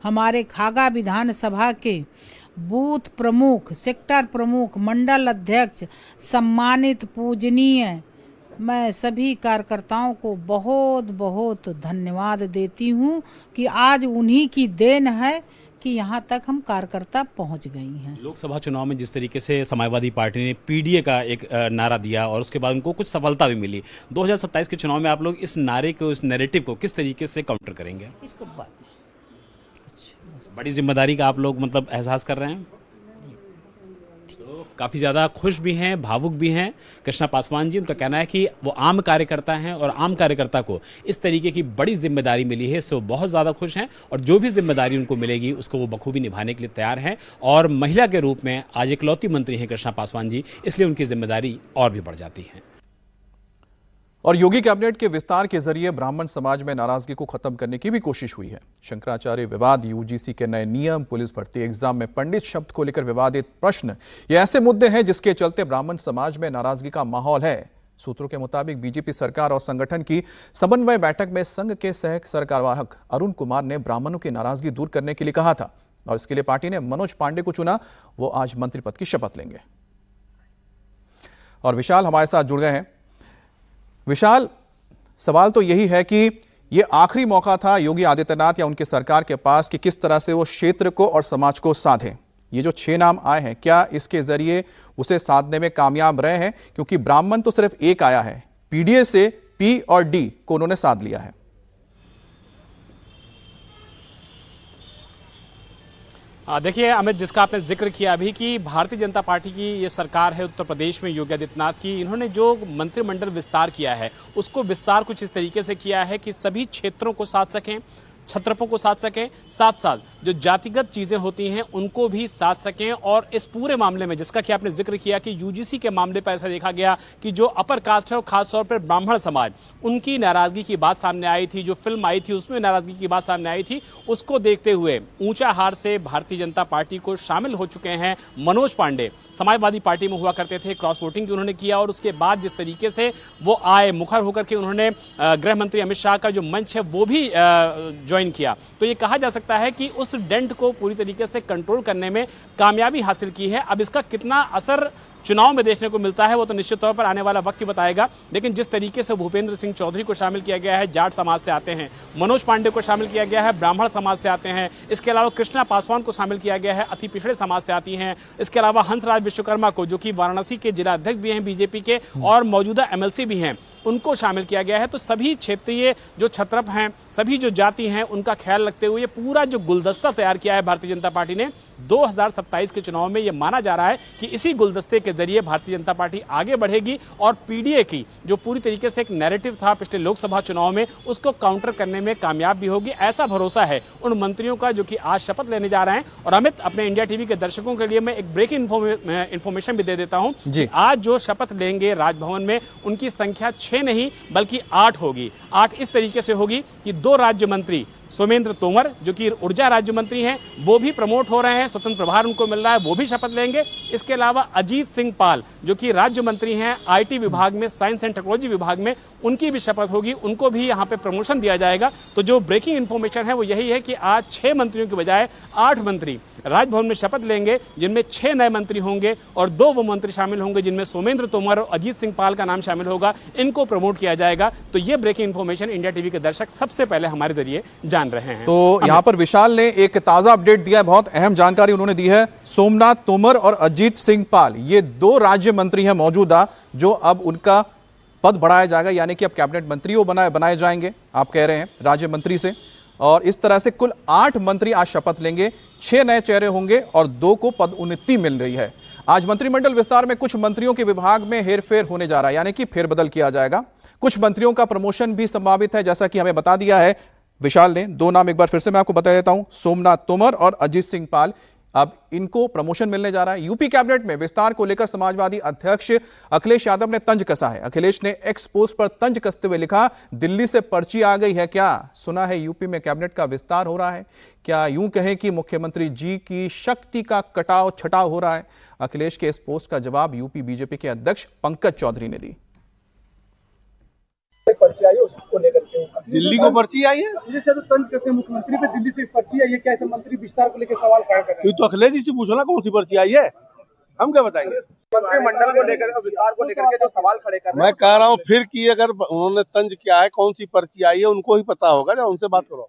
हमारे खागा विधानसभा के बूथ प्रमुख, सेक्टर प्रमुख, मंडल अध्यक्ष, सम्मानित पूजनीय, मैं सभी कार्यकर्ताओं को बहुत बहुत धन्यवाद देती हूँ कि आज उन्हीं की देन है कि यहाँ तक हम कार्यकर्ता पहुँच गई हैं। लोकसभा चुनाव में जिस तरीके से समाजवादी पार्टी ने पीडीए का एक नारा दिया और उसके बाद उनको कुछ सफलता भी मिली, 2027 के चुनाव में आप लोग इस नारे को, इस नैरेटिव को किस तरीके से काउंटर करेंगे? इसको बात बड़ी जिम्मेदारी का आप लोग मतलब एहसास कर रहे हैं, तो काफ़ी ज़्यादा खुश भी हैं, भावुक भी हैं कृष्णा पासवान जी। उनका कहना है कि वो आम कार्यकर्ता हैं और आम कार्यकर्ता को इस तरीके की बड़ी जिम्मेदारी मिली है, इससे वो बहुत ज़्यादा खुश हैं और जो भी जिम्मेदारी उनको मिलेगी उसको वो बखूबी निभाने के लिए तैयार हैं। और महिला के रूप में आज इकलौती मंत्री हैं कृष्णा पासवान जी, इसलिए उनकी जिम्मेदारी और भी बढ़ जाती है। और योगी कैबिनेट के विस्तार के जरिए ब्राह्मण समाज में नाराजगी को खत्म करने की भी कोशिश हुई है। शंकराचार्य विवाद, यूजीसी के नए नियम, पुलिस भर्ती एग्जाम में पंडित शब्द को लेकर विवादित प्रश्न, ये ऐसे मुद्दे हैं जिसके चलते ब्राह्मण समाज में नाराजगी का माहौल है। सूत्रों के मुताबिक बीजेपी सरकार और संगठन की समन्वय बैठक में संघ के सह सरकारवाहक अरुण कुमार ने ब्राह्मणों की नाराजगी दूर करने के लिए कहा था और इसके लिए पार्टी ने मनोज पांडे को चुना। वो आज मंत्री पद की शपथ लेंगे। और विशाल हमारे साथ जुड़ गए हैं। विशाल, सवाल तो यही है कि ये आखिरी मौका था योगी आदित्यनाथ या उनकी सरकार के पास कि किस तरह से वो क्षेत्र को और समाज को साधें। ये जो 6 नाम आए हैं, क्या इसके जरिए उसे साधने में कामयाब रहे हैं? क्योंकि ब्राह्मण तो सिर्फ एक आया है, पीडीए से पी और डी को उन्होंने साध लिया है। देखिए अमित, जिसका आपने जिक्र किया अभी कि भारतीय जनता पार्टी की ये सरकार है उत्तर प्रदेश में योगी आदित्यनाथ की, इन्होंने जो मंत्रिमंडल विस्तार किया है उसको विस्तार कुछ इस तरीके से किया है कि सभी क्षेत्रों को साध सकें, छत्रपों को साध सकें, साथ साथ जो जातिगत चीजें होती हैं उनको भी साध सकें। और इस पूरे मामले में जिसका कि आपने जिक्र किया कि यूजीसी के मामले पर ऐसा देखा गया कि जो अपर कास्ट है और खासतौर पर ब्राह्मण समाज, उनकी नाराजगी की बात सामने आई थी, जो फिल्म आई थी उसमें नाराजगी की बात सामने आई थी, उसको देखते हुए ऊंचा हार से भारतीय जनता पार्टी को शामिल हो चुके हैं मनोज पांडे। समाजवादी पार्टी में हुआ करते थे, क्रॉस वोटिंग उन्होंने किया और उसके बाद जिस तरीके से वो आए, मुखर होकर के उन्होंने गृह मंत्री अमित शाह का जो मंच है वो भी ज्वाइन किया, तो ये कहा जा सकता है कि उस डेंट को पूरी तरीके से कंट्रोल करने में कामयाबी हासिल की है। अब इसका कितना असर चुनाव में देखने को मिलता है वो तो निश्चित तौर पर आने वाला वक्त ही बताएगा। लेकिन जिस तरीके से भूपेंद्र सिंह चौधरी को शामिल किया गया है, जाट समाज से आते हैं, मनोज पांडे को शामिल किया गया है, ब्राह्मण समाज से आते हैं, इसके अलावा कृष्णा पासवान को शामिल किया गया है, अति पिछड़े समाज से आती हैं, इसके अलावा हंसराज विश्वकर्मा को जो कि वाराणसी के जिला अध्यक्ष भी हैं बीजेपी के और मौजूदा एमएलसी भी हैं, उनको शामिल किया गया है। तो सभी क्षेत्रीय जो छत्रप हैं, सभी जो जाति हैं, उनका ख्याल रखते हुए पूरा जो गुलदस्ता तैयार किया है भारतीय जनता पार्टी ने 2027 के चुनाव में, यह माना जा रहा है कि इसी गुलदस्ते के जरिए भारतीय जनता पार्टी आगे बढ़ेगी और पीडीए की जो पूरी तरीके से एक नैरेटिव था पिछले लोकसभा चुनाव में, उसको काउंटर करने में कामयाब भी होगी। ऐसा भरोसा है उन मंत्रियों का जो कि आज शपथ लेने जा रहे हैं। और अमित, अपने इंडिया टीवी के दर्शकों के लिए मैं एक ब्रेकिंग इंफॉर्मेशन भी दे देता हूं। आज जो शपथ लेंगे राजभवन में, उनकी संख्या 6 नहीं बल्कि 8 होगी। 8 इस तरीके से होगी कि 2 राज्य मंत्री सोमेंद्र तोमर जो कि ऊर्जा राज्य मंत्री हैं, वो भी प्रमोट हो रहे हैं, स्वतंत्र प्रभार उनको मिल रहा है, वो भी शपथ लेंगे। इसके अलावा अजीत सिंह पाल जो कि राज्य मंत्री हैं आईटी विभाग में, साइंस एंड टेक्नोलॉजी विभाग में, उनकी भी शपथ होगी, उनको भी यहाँ पे प्रमोशन दिया जाएगा। तो जो ब्रेकिंग इंफॉर्मेशन है वो यही है कि आज 6 मंत्रियों के बजाय 8 मंत्री राजभवन में शपथ लेंगे, जिनमें 6 नए मंत्री होंगे और 2 वो मंत्री शामिल होंगे जिनमें सोमेंद्र तोमर और अजीत सिंह पाल का नाम शामिल होगा। इनको प्रमोट किया जाएगा। तो ये ब्रेकिंग इंफॉर्मेशन इंडिया टीवी के दर्शक सबसे पहले हमारे जरिए जान रहे हैं। तो यहां पर विशाल ने एक ताजा अपडेट दिया है, बहुत अहम जानकारी उन्होंने दी है। सोमनाथ तोमर और अजीत सिंह पाल, ये 2 राज्य मंत्री हैं मौजूदा, जो अब उनका पद बढ़ाया जाएगा, यानी कि अब कैबिनेट मंत्री वो बनाए जाएंगे, आप कह रहे हैं राज्य मंत्री से। और इस तरह से कुल 8 मंत्री आज शपथ लेंगे, 6 नए चेहरे होंगे और 2 को पदोन्नति मिल रही है। आज मंत्रिमंडल विस्तार में कुछ मंत्रियों के विभाग में हेरफेर होने जा रहा है, यानी कि फेरबदल किया जाएगा। कुछ मंत्रियों का प्रमोशन भी संभावित है, जैसा कि हमें बता दिया है विशाल ने। 2 नाम एक बार फिर से मैं आपको बता देता हूं, सोमनाथ तोमर और अजीत सिंह पाल, अब इनको प्रमोशन मिलने जा रहा है। यूपी कैबिनेट में विस्तार को लेकर समाजवादी अध्यक्ष अखिलेश यादव ने तंज कसा है। अखिलेश ने एक्स पोस्ट पर तंज कसते हुए लिखा, दिल्ली से पर्ची आ गई है क्या? सुना है यूपी में कैबिनेट का विस्तार हो रहा है क्या? यूं कहें कि मुख्यमंत्री जी की शक्ति का कटाव छटाव हो रहा है। अखिलेश के इस पोस्ट का जवाब यूपी बीजेपी के अध्यक्ष पंकज चौधरी ने दी। दिल्ली को पर्ची आई है। दिल्ली से तो तंज कैसे मुख्यमंत्री पे दिल्ली से पर्ची आई है, क्या ऐसे मंत्री विस्तार को लेकर सवाल खड़ा कर रहे हैं? तो अखिलेश जी से पूछो ना कौन सी पर्ची आई है, हम क्या बताएंगे। मंत्रिमंडल को लेकर विस्तार को लेकर के जो सवाल खड़े कर रहे हैं, मैं कह रहा हूँ फिर कि अगर उन्होंने तंज किया है कौन सी पर्ची आई है उनको ही पता होगा, जब उनसे बात करो।